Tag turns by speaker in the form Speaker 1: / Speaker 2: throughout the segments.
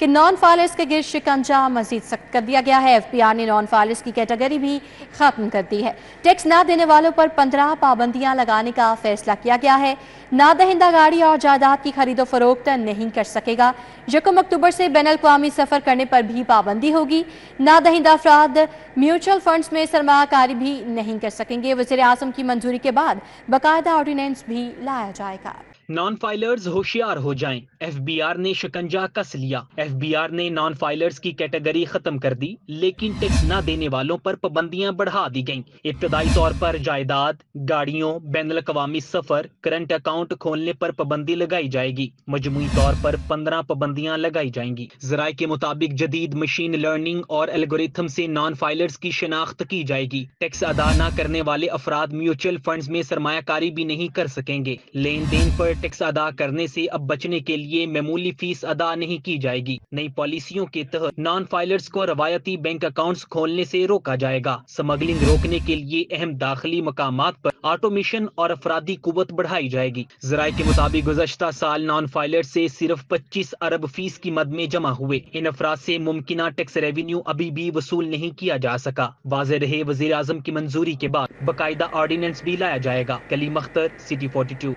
Speaker 1: کہ non filers کے گرد شکنجہ مزید سخت کر دیا گیا ہے۔ FBR نے نان فائلرز کی کیٹیگری بھی ختم کر دی ہے۔ ٹیکس نہ دینے والوں پر 15 پابندیاں لگانے کا فیصلہ کیا گیا ہے۔ نہ دہندہ گاڑی اور جائیداد کی خرید و فروخت نہیں کر سکے گا۔ 1 اکتوبر سے بین الاقوامی سفر کرنے پر بھی پابندی ہوگی۔ نہ دہندہ افراد میوچل فنڈز میں سرمایہ کاری بھی نہیں کر سکیں گے۔ وزیر اعظم کی منظوری کے بعد باقاعدہ آرڈیننس بھی لایا جائے گا۔
Speaker 2: نان فائلرز ہوشیار ہو جائیں، FBR نے شکنجہ کس لیا۔ FBR نے نان فائلرز کی کیٹیگری ختم کر دی، لیکن ٹیکس نہ دینے والوں پر پابندیاں بڑھا دی گئیں۔ ابتدائی طور پر جائیداد، گاڑیوں، بین الاقوامی سفر، کرنٹ اکاؤنٹ کھولنے پر پابندی لگائی جائے گی۔ مجموعی طور پر 15 پابندیاں لگائی جائیں گی۔ ذرائع کے مطابق جدید مشین لرننگ اور الگوریتھم سے نان فائلرز کی شناخت کی جائے گی۔ ٹیکس ادا نہ کرنے والے افراد میوچل فنڈز میں سرمایہ کاری بھی نہیں کر سکیں گے۔ لین دین پر ٹیکس ادا کرنے سے اب بچنے کے لیے معمولی فیس ادا نہیں کی جائے گی۔ نئی پالیسیوں کے تحت نان فائلرز کو روایتی بینک اکاؤنٹس کھولنے سے روکا جائے گا۔ سمگلنگ روکنے کے لیے اہم داخلی مقامات پر آٹومیشن اور افرادی قوت بڑھائی جائے گی۔ ذرائع کے مطابق گزشتہ سال نان فائلرز سے صرف 25 ارب فیس کی مد میں جمع ہوئے۔ ان افراد سے ممکنہ ٹیکس ریونیو ابھی بھی وصول نہیں کیا جا سکا۔ واضح رہے، وزیر اعظم کی منظوری کے بعد باقاعدہ آرڈیننس بھی لایا جائے گا۔ کلیم اختر، سٹی 42۔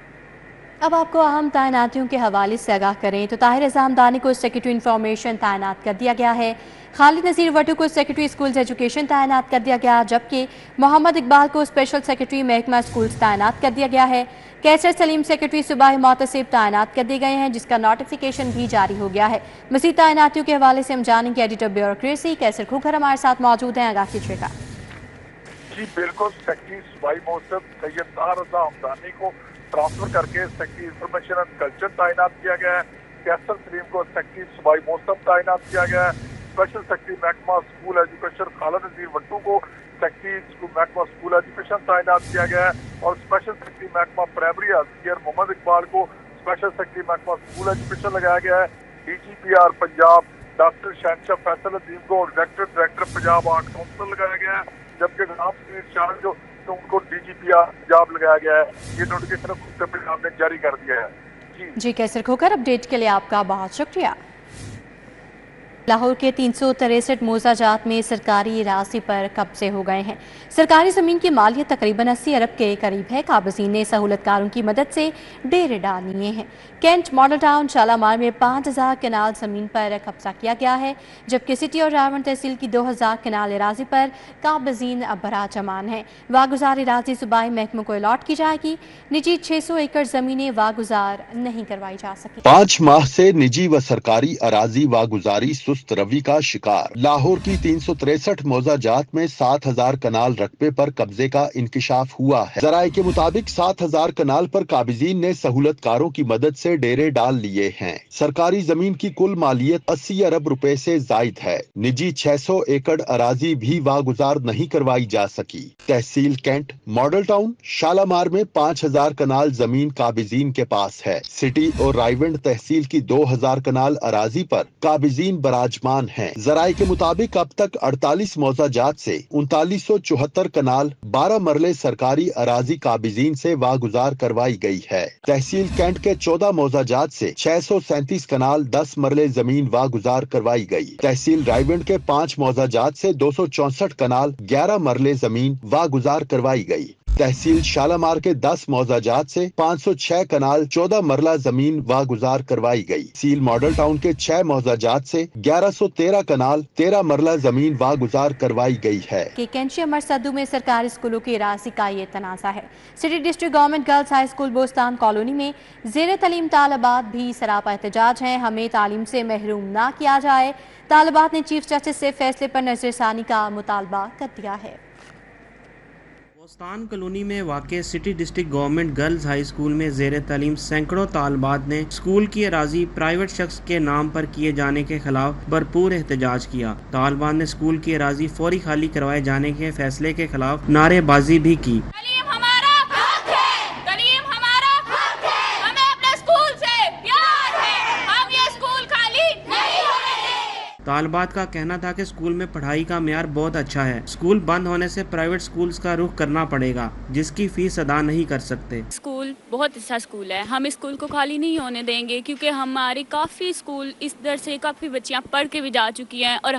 Speaker 1: اب آپ کو اہم تعیناتیوں کے حوالے سے آگاہ کریں تو طاہر اعظمدانی کو سیکرٹری انفارمیشن تعینات کر دیا گیا ہے۔ خالد نذیر وٹو کو سیکرٹری اسکولز ایجوکیشن تعینات کر دیا گیا، جبکہ محمد اقبال کو اسپیشل سیکرٹری محکمہ اسکولز تعینات کر دیا گیا ہے۔ کیسر سلیم سیکرٹری صوبائی محتسب تعینات کر دیے گئے ہیں، جس کا نوٹیفیکیشن بھی جاری ہو گیا ہے۔ مزید تعیناتیوں کے حوالے سے ہم جانیں گے ایڈیٹر بیوروکریسی کیسر کھوکھر ہمارے ساتھ موجود ہیں۔ آگاہ کیجیے گا۔
Speaker 3: جی بالکل، سیکرٹری صوبائی محتسب سید طاہر اعظمدانی کو ٹرانسفر کر کے سیکرٹری انفارمیشن اینڈ کلچر تعینات کیا گیا ہے۔ کیسر سلیم کو سیکرٹری صوبائی محتسب تعینات کیا گیا ہے۔ اسپیشل سیکرٹری محکمہ اسکول ایجوکیشن خالد نذیر وٹو کو سیکرٹری محکمہ اسکول ایجوکیشن تعینات کیا گیا ہے، اور اسپیشل سیکرٹری محکمہ پرائمری ہیلتھ محمد اقبال کو اسپیشل سیکرٹری محکمہ اسکول ایجوکیشن لگایا گیا ہے۔ DGPR پنجاب ڈاکٹر شہنشاہ فیصل الدین کو ڈائریکٹر پنجاب آرٹ کونسل لگایا گیا ہے، جبکہ نام سپیر شاہ جو ان کو DGPR پنجاب لگایا گیا ہے۔ یہ نوٹیفیکیشن خود پنجاب نے جاری کر دیا ہے۔
Speaker 1: جی کیسر کھوکھر، اپڈیٹ کے لیے آپ کا بہت شکریہ۔ لاہور کے 363 موزہ جات میں سرکاری اراضی پر قبضے ہو گئے ہیں۔ سرکاری زمین کی مالیت تقریباً 80 ارب کے قریب ہے۔ قابضین نے سہولت کاروں کی مدد سے ڈیرے ڈال لیے ہیں۔ کینٹ ماڈل ٹاؤن شالامار میں 5000 کنال زمین پر قبضہ کیا گیا ہے، جبکہ سٹی اور راون تحصیل کی 2000 کنال اراضی پر قابضین براہ امان ہیں۔ واگزار اراضی صوبائی محکموں کو الاٹ کی جائے گی۔ نجی 600 ایکڑ زمینیں واگزار نہیں کروائی جا سکیں۔
Speaker 4: 5 ماہ سے نجی و سرکاری اراضی واگزاری سست روی کا شکار۔ لاہور کی 363 موزہ جات میں 7000 کنال رقبے پر قبضے کا انکشاف ہوا ہے۔ ذرائع کے مطابق 7000 کنال پر قابضین نے سہولت کاروں کی مدد سے ڈیرے ڈال لیے ہیں۔ سرکاری زمین کی کل مالیت 80 ارب روپے سے زائد ہے۔ نجی 600 ایکڑ اراضی بھی واگزار نہیں کروائی جا سکی۔ تحصیل کینٹ ماڈل ٹاؤن شالامار میں 5000 کنال زمین قابضین کے پاس ہے۔ سٹی اور رائیونڈ تحصیل کی 2000 کنال اراضی پر قابضین براجمان ہیں۔ ذرائع کے مطابق اب تک 48 موزہ جات سے 3974 کنال 12 مرلے سرکاری اراضی قابضین سے واگزار کروائی گئی ہے۔ تحصیل کینٹ کے 14 موزہ جات سے 637 کنال 10 مرلے زمین واگزار کروائی گئی۔ تحصیل رائیونڈ کے 5 موزہ جات سے 264 کنال 11 مرلے زمین واگزار کروائی گئی۔ تحصیل شالامار کے 10 موزہ جات سے 506 کنال 14 مرلہ زمین واگزار کروائی گئی۔ تحصیل ماڈل ٹاؤن کے 6 موزہ جات سے 1113 کنال 13 مرلہ زمین واگزار کروائی گئی ہے۔
Speaker 1: کینچی امر سدو میں سرکاری اسکولوں کی اراضی کا یہ تنازع ہے۔ City district government girls high school Bostan colony میں زیر تعلیم طالبات بھی سراپا احتجاج ہیں۔ ہمیں تعلیم سے محروم نہ کیا جائے۔ طالبات نے چیف جسٹس سے فیصلے پر نظر ثانی کا مطالبہ کر دیا ہے۔
Speaker 5: بوستان کالونی میں واقع city district government girls high school میں زیر تعلیم سینکڑوں طالبات نے اسکول کی اراضی پرائیویٹ شخص کے نام پر کیے جانے کے خلاف بھرپور احتجاج کیا۔ طالبات نے اسکول کی اراضی فوری خالی کروائے جانے کے فیصلے کے خلاف نعرے بازی بھی کی۔ طالبات کا کہنا تھا کہ اسکول میں پڑھائی کا معیار بہت اچھا ہے۔ اسکول بند ہونے سے پرائیویٹ اسکولز کا رخ کرنا پڑے گا، جس کی فیس ادا نہیں کر سکتے۔
Speaker 6: اسکول بہت اچھا اسکول ہے. ہم اسکول کو خالی نہیں ہونے دیں گے کیونکہ ہماری کافی اسکول اس در سے کافی بچیاں پڑھ کے بھی جا چکی ہیں اور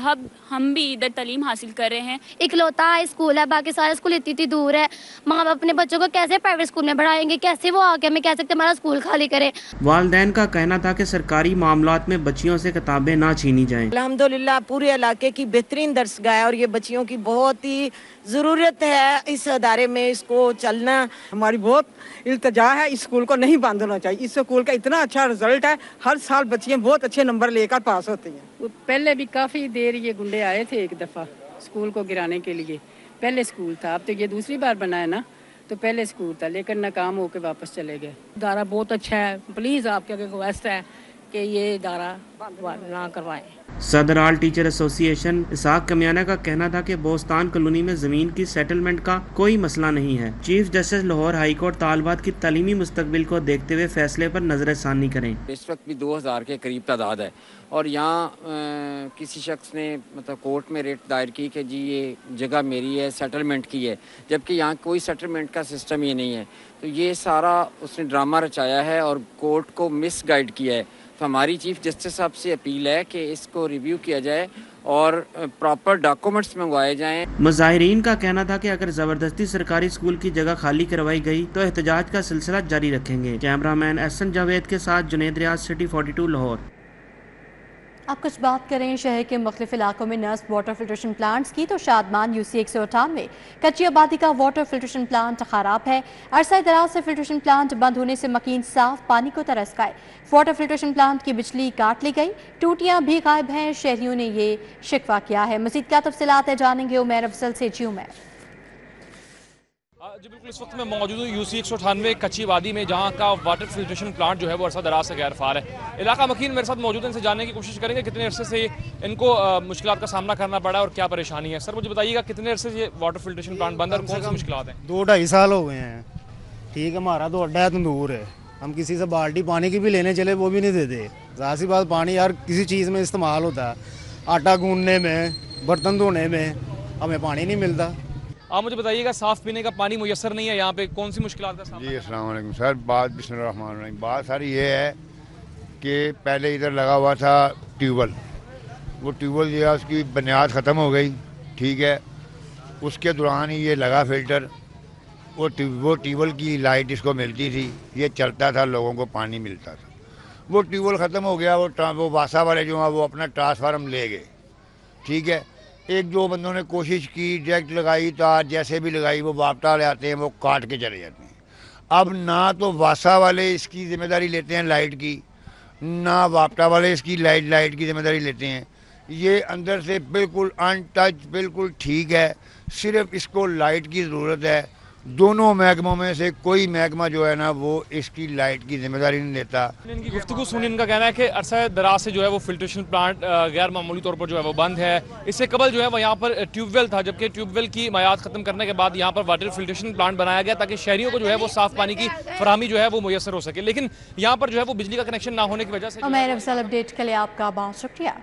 Speaker 6: ہم بھی ادھر تعلیم حاصل کر رہے ہیں.
Speaker 7: اکلوتا اسکول ہے, باقی سارے اسکول اتنی دور ہے. ماں باپ اپنے بچوں کو کیسے پرائیویٹ اسکول میں پڑھائیں گے؟ کیسے وہ آ کے ہمیں کہہ سکتے ہمارا اسکول خالی کرے؟
Speaker 5: والدین کا کہنا تھا کہ سرکاری معاملات میں بچیوں سے کتابیں نہ چھینی جائیں.
Speaker 8: الحمدللہ پورے علاقے کی بہترین درسگاہ ہے اور یہ بچیوں کی بہت ہی ضرورت ہے اس ادارے میں. اس کو چلنا
Speaker 9: ہماری بہت التجا ہے, اس اسکول کو نہیں بند ہونا چاہیے. اس اسکول کا اتنا اچھا رزلٹ ہے, ہر سال بچیاں بہت اچھے نمبر لے کر پاس ہوتی ہیں.
Speaker 10: پہلے بھی کافی دیر یہ گنڈے آئے تھے ایک دفعہ اسکول کو گرانے کے لیے. پہلے اسکول تھا, اب تو یہ دوسری بار بنا ہے نا, تو پہلے اسکول تھا لیکن ناکام ہو کے واپس چلے گئے.
Speaker 11: ادارہ بہت اچھا ہے, پلیز آپ کے ریکویسٹ ہے کہ یہ ادارہ نہ کروائیں.
Speaker 5: صدر آل ٹیچر ایسوسی ایشن اسحاق کمیانہ کا کہنا تھا کہ بوستان کالونی میں زمین کی سیٹلمنٹ کا کوئی مسئلہ نہیں ہے. Chief justice Lahore high court طالبات کی تعلیمی مستقبل کو دیکھتے ہوئے فیصلے پر نظر ثانی کریں.
Speaker 12: اس وقت بھی 2000 کے قریب تعداد ہے اور یہاں کسی شخص نے مطلب کورٹ میں ریٹ دائر کی کہ جی یہ جگہ میری ہے, سیٹلمنٹ کی ہے, جبکہ یہاں کوئی سیٹلمنٹ کا سسٹم یہ نہیں ہے. تو یہ سارا اس نے ڈرامہ رچایا ہے اور کورٹ کو مس گائیڈ کیا ہے. تو ہماری چیف جسٹس صاحب سے اپیل ہے کہ اس کو ریویو کیا جائے اور پراپر ڈاکومنٹس منگوائے جائیں.
Speaker 5: مظاہرین کا کہنا تھا کہ اگر زبردستی سرکاری اسکول کی جگہ خالی کروائی گئی تو احتجاج کا سلسلہ جاری رکھیں گے. کیمرہ مین احسن جاوید کے ساتھ جنید ریاض, سٹی 42 لاہور.
Speaker 1: اب کچھ بات کریں شہر کے مختلف علاقوں میں نصب واٹر فلٹریشن پلانٹس کی تو شادمان UC 198 میں کچی آبادی کا واٹر فلٹریشن پلانٹ خراب ہے. عرصہ دراز سے فلٹریشن پلانٹ بند ہونے سے مکین صاف پانی کو ترس گئے. واٹر فلٹریشن پلانٹ کی بجلی کاٹ لی گئی, ٹوٹیاں بھی غائب ہیں. شہریوں نے یہ شکوہ کیا ہے. مزید کیا تفصیلات ہے جانیں گے عمیر افضل سے. جی عمیر.
Speaker 13: جی بالکل, اس وقت میں موجود ہوں UC 198 کچی وادی میں, جہاں کا واٹر فلٹریشن پلانٹ جو ہے وہ عرصہ دراز سے غیر فعال ہے. علاقہ مکین میرے ساتھ موجود ہیں, ان سے جاننے کی کوشش کریں گے کتنے عرصے سے ان کو مشکلات کا سامنا کرنا پڑا ہے اور کیا پریشانی ہے. سر مجھے بتائیے گا کتنے عرصے سے یہ واٹر فلٹریشن پلانٹ بند ہے اور کون سی مشکلات ہیں؟
Speaker 14: 2-2.5 سال ہو گئے ہیں. ٹھیک ہے, ہمارا تو اڈا ہے, تندور ہے, ہم کسی سے بالٹی پانی کی بھی لینے چلے وہ بھی نہیں دیتے. ظاہر سی بات پانی ہر کسی چیز میں استعمال ہوتا ہے, آٹا گوندنے میں, برتن دھونے میں, ہمیں پانی نہیں ملتا.
Speaker 13: آپ مجھے بتائیے گا صاف پینے کا پانی میسر نہیں ہے یہاں پہ, کون سی مشکلات کا سامنا؟
Speaker 15: جی السلام علیکم سر. بات بسم اللہ الرحمن الرحیم. بات سر یہ ہے کہ پہلے ادھر لگا ہوا تھا ٹیوب ویل, وہ ٹیوب ویل جو ہے اس کی بنیاد ختم ہو گئی. ٹھیک ہے, اس کے دوران ہی یہ لگا فلٹر, وہ ٹیوب ویل کی لائٹ اس کو ملتی تھی, یہ چلتا تھا, لوگوں کو پانی ملتا تھا. وہ ٹیوب ویل ختم ہو گیا, وہ واسا والے جو ہیں وہ اپنا ٹرانسفارم لے گئے. ٹھیک ہے, 1-2 بندوں نے کوشش کی, ڈائریکٹ لگائی, تار جیسے بھی لگائی, وہ واپٹا لے آتے ہیں, وہ کاٹ کے چلے جاتے ہیں. اب نہ تو واسا والے اس کی ذمہ داری لیتے ہیں لائٹ کی, نہ واپٹا والے اس کی لائٹ کی ذمہ داری لیتے ہیں. یہ اندر سے بالکل ان ٹچ, بالکل ٹھیک ہے, صرف اس کو لائٹ کی ضرورت ہے. دونوں محکموں میں سے کوئی محکمہ جو ہے نا وہ اس کی لائٹ کی ذمہ داری نہیں لیتا.
Speaker 13: ان کی گفتگو سنی, ان کا کہنا ہے کہ عرصہ دراز سے جو ہے وہ فلٹریشن پلانٹ غیر معمولی طور پر جو ہے وہ بند ہے. اس سے قبل جو ہے وہ یہاں پر ٹیوب ویل تھا, جبکہ ٹیوب ویل کی میعاد ختم کرنے کے بعد یہاں پر واٹر فلٹریشن پلانٹ بنایا گیا تاکہ شہریوں کو جو ہے وہ صاف پانی کی فراہمی جو ہے وہ میسر ہو سکے. لیکن یہاں پر جو ہے وہ بجلی کا کنیکشن نہ ہونے کی وجہ سے.
Speaker 1: عمیر افضل اپڈیٹ کے لیے آپ کا بہت شکریہ.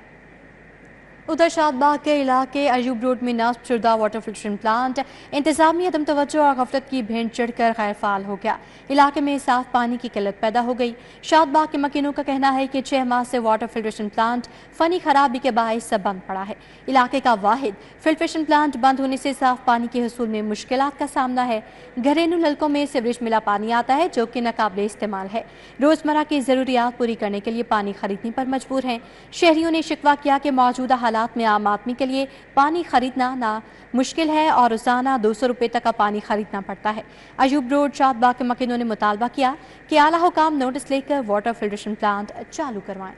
Speaker 1: ادھر شاد باغ کے علاقے ایوب روڈ میں نصب شدہ واٹر فلٹریشن پلانٹ انتظامی عدم توجہ اور غفلت کی بھینٹ چڑھ کر غیر فعال ہو گیا. علاقے میں صاف پانی کی قلت پیدا ہو گئی. شاد باغ کے مکینوں کا کہنا ہے کہ 6 ماہ سے واٹر فلٹریشن پلانٹ فنی خرابی کے باعث بند پڑا ہے. علاقے کا واحد فلٹریشن پلانٹ بند ہونے سے صاف پانی کے حصول میں مشکلات کا سامنا ہے. گھریلو نلکوں میں سیوریج ملا پانی آتا ہے جو کہ ناقابل استعمال ہے. روزمرہ کی ضروریات پوری کرنے کے لیے پانی خریدنے پر مجبور ہیں. شہریوں نے شکوہ کیا کہ موجودہ حالات میں عام آدمی کے لیے پانی خریدنا نہ مشکل ہے اور روزانہ 200 روپے تک کا پانی خریدنا پڑتا ہے. ایوب روڈ شاد باغ کے مکینوں نے مطالبہ کیا کہ اعلیٰ حکام نوٹس لے کر واٹر فلٹریشن پلانٹ چالو کروائیں.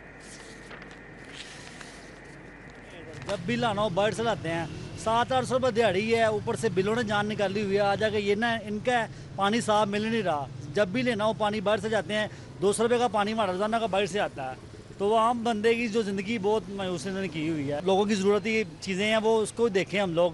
Speaker 16: جب بل آنا ہو باہر سے لاتے ہیں, 700-800 روپے دیہڑی ہے, اوپر سے بلوں نے جان نکالی ہوئی ہے. آ جا کے یہ نا ان کا پانی صاف مل نہیں رہا. جب بھی لینا ہو پانی باہر سے جاتے ہیں, 200 روپے کا پانی ہمارا روزانہ کا باہر سے آتا ہے. تو وہ عام بندے کی جو زندگی بہت مایوسی نے کی ہوئی ہے. لوگوں کی ضرورتی چیزیں ہیں وہ اس کو دیکھیں ہم لوگ,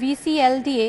Speaker 1: VCLDA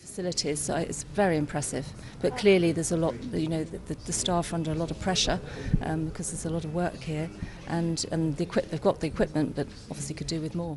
Speaker 17: Facilities, it's very impressive, but clearly there's a lot, the staff are under a lot of pressure because there's a lot of work here, and they've got the equipment, but obviously could do with more.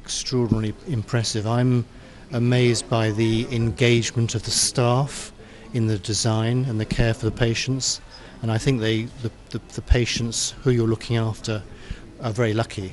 Speaker 18: Extraordinarily impressive. I'm amazed by the engagement of the staff in the design and the care for the patients, and I think the patients who you're looking after are very lucky.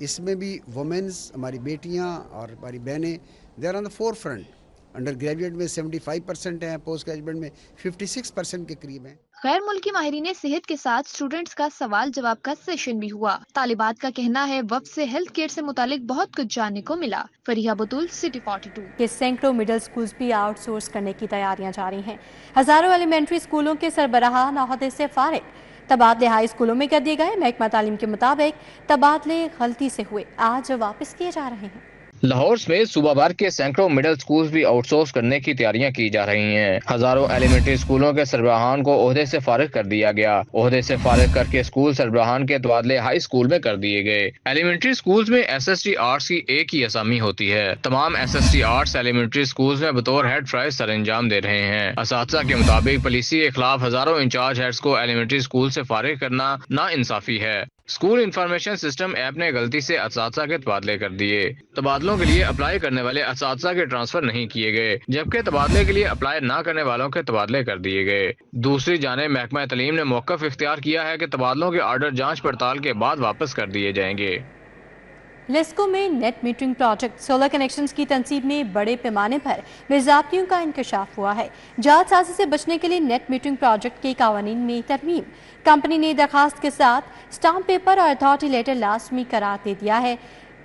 Speaker 19: اس میں بھی women's ہماری بیٹیاں اور ہماری بہنیں they are on the forefront. Undergraduate میں 75% ہیں, post graduate میں 56% کے قریب ہیں.
Speaker 20: غیر ملکی ماہرین صحت کے ساتھ اسٹوڈنٹس کا سوال جواب کا سیشن بھی ہوا. طالبات کا کہنا ہے وفد سے ہیلتھ کیئر سے متعلق بہت کچھ جاننے کو ملا. فریحہ بطول, سٹی 42.
Speaker 1: کہ سینکڑوں مڈل سکولز بھی آؤٹ سورس کرنے کی تیاریاں جاری ہیں. ہزاروں ایلیمنٹری سکولوں کے سربراہان عہدے سے فارغ. تبادلے ہائی اسکولوں میں کر دیے گئے. محکمہ تعلیم کے مطابق تبادلے غلطی سے ہوئے, آج واپس کیے جا رہے ہیں.
Speaker 21: لاہور میں صوبہ بھر کے سینکڑوں مڈل سکولز بھی آؤٹ سورس کرنے کی تیاریاں کی جا رہی ہیں. ہزاروں ایلیمنٹری سکولوں کے سربراہان کو عہدے سے فارغ کر دیا گیا. عہدے سے فارغ کر کے سکول سربراہان کے تبادلے ہائی اسکول میں کر دیے گئے. ایلیمنٹری سکولز میں SST آرٹس کی ایک ہی اسامی ہوتی ہے. تمام SST آرٹس ایلیمنٹری سکولز میں بطور ہیڈ فرائض سر انجام دے رہے ہیں. اساتذہ کے مطابق پالیسی کے خلاف ہزاروں انچارج ہیڈز کو ایلیمنٹری سکول سے فارغ کرنا ناانصافی ہے. اسکول انفارمیشن سسٹم ایپ نے غلطی سے اساتذہ کے تبادلے کر دیے. تبادلوں کے لیے اپلائی کرنے والے اساتذہ کے ٹرانسفر نہیں کیے گئے, جبکہ تبادلے کے لیے اپلائی نہ کرنے والوں کے تبادلے کر دیے گئے. دوسری جانب محکمہ تعلیم نے موقف اختیار کیا ہے کہ تبادلوں کے آرڈر جانچ پڑتال کے بعد واپس کر دیے جائیں گے.
Speaker 1: لیسکو میں net metering project solar connections کی تنصیب میں بڑے پیمانے پر بے ضابطگیوں کا انکشاف ہوا ہے. جعل سازی سے بچنے کے لیے نیٹ میٹرنگ پروجیکٹ کے قوانین میں ترمیم. کمپنی نے درخواست کے ساتھ اسٹامپ پیپر اور اتھارٹی لیٹر لازمی قرار دے دیا ہے.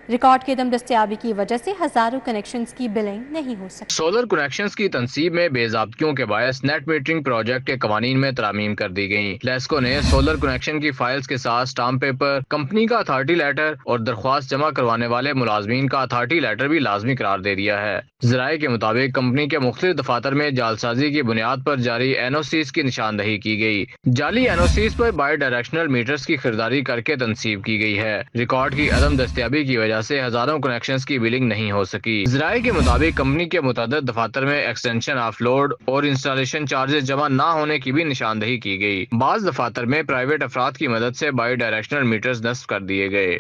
Speaker 1: ریکارڈ کی عدم دستیابی کی وجہ سے ہزاروں کنیکشنز کی بلنگ نہیں ہو سکتی.
Speaker 21: سولر کنیکشنز کی تنصیب میں بے ضابطگیوں کے باعث نیٹ میٹرنگ پروجیکٹ کے قوانین میں ترامیم کر دی گئیں. لیسکو نے سولر کنیکشن کی فائلز کے ساتھ اسٹامپ پیپر, کمپنی کا اتھارٹی لیٹر اور درخواست جمع کروانے والے ملازمین کا اتھارٹی لیٹر بھی لازمی قرار دے دیا ہے. ذرائع کے مطابق کمپنی کے مختلف دفاتر میں جعلسازی کی بنیاد پر جاری NOCs کی نشاندہی کی گئی. جعلی NOCs پر بائی ڈائریکشنل میٹرز کی خریداری کر کے تنصیب کی گئی ہے. ریکارڈ کی عدم دستیابی کی وجہ سے ہزاروں کنیکشنز کی بلنگ نہیں ہو سکی. ذرائع کے مطابق کمپنی کے متعدد دفاتر میں ایکسٹینشن آف لوڈ اور انسٹالیشن چارجز جمع نہ ہونے کی بھی نشاندہی کی گئی. بعض دفاتر میں پرائیویٹ افراد کی مدد سے بائی ڈائریکشنل میٹرز نصب کر دیے گئے.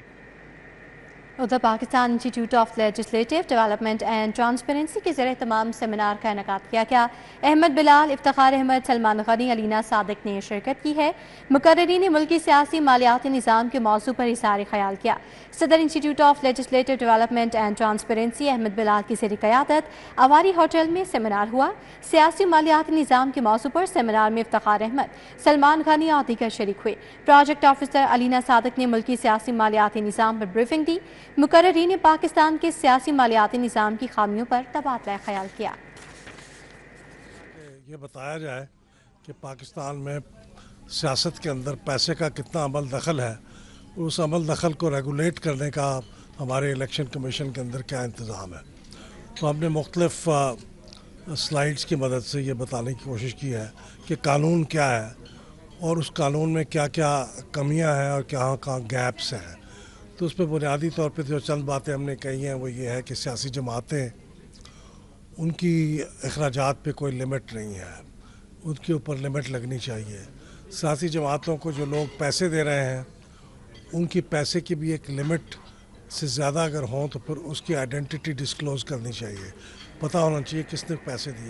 Speaker 1: ادھر Pakistan institute of legislative development and transparency کے زیر اہتمام سیمینار کا انعقاد کیا گیا. احمد بلال, افتخار احمد, سلمان غنی, علینا صادق نے شرکت کی ہے. مقررین نے ملکی سیاسی مالیاتی نظام کے موضوع پر اظہار خیال کیا. صدر institute of legislative development and transparency Ahmad Bilal کی زیر قیادت اواری ہوٹل میں سیمینار ہوا. سیاسی مالیاتی نظام کے موضوع پر سیمینار میں افتخار احمد, سلمان غنی اور دیگر شریک ہوئے. پروجیکٹ آفیسر علینا صادق نے ملکی سیاسی مالیاتی نظام پر بریفنگ دی. مقررین نے پاکستان کے سیاسی مالیاتی نظام کی خامیوں پر تبادلہ خیال کیا.
Speaker 22: یہ بتایا جائے کہ پاکستان میں سیاست کے اندر پیسے کا کتنا عمل دخل ہے, اس عمل دخل کو ریگولیٹ کرنے کا ہمارے الیکشن کمیشن کے اندر کیا انتظام ہے. تو ہم نے مختلف سلائیڈز کی مدد سے یہ بتانے کی کوشش کی ہے کہ قانون کیا ہے اور اس قانون میں کیا کیا کمیاں ہیں اور کہاں کہاں گیپس ہیں. تو اس پہ بنیادی طور پہ جو چند باتیں ہم نے کہی ہیں وہ یہ ہے کہ سیاسی جماعتیں, ان کی اخراجات پہ کوئی لمٹ نہیں ہے, ان کے اوپر لمٹ لگنی چاہیے. سیاسی جماعتوں کو جو لوگ پیسے دے رہے ہیں ان کی پیسے کی بھی ایک لمٹ سے زیادہ اگر ہوں تو پھر اس کی آئیڈینٹی ڈسکلوز کرنی چاہیے, پتہ ہونا چاہیے کس نے پیسے دیے.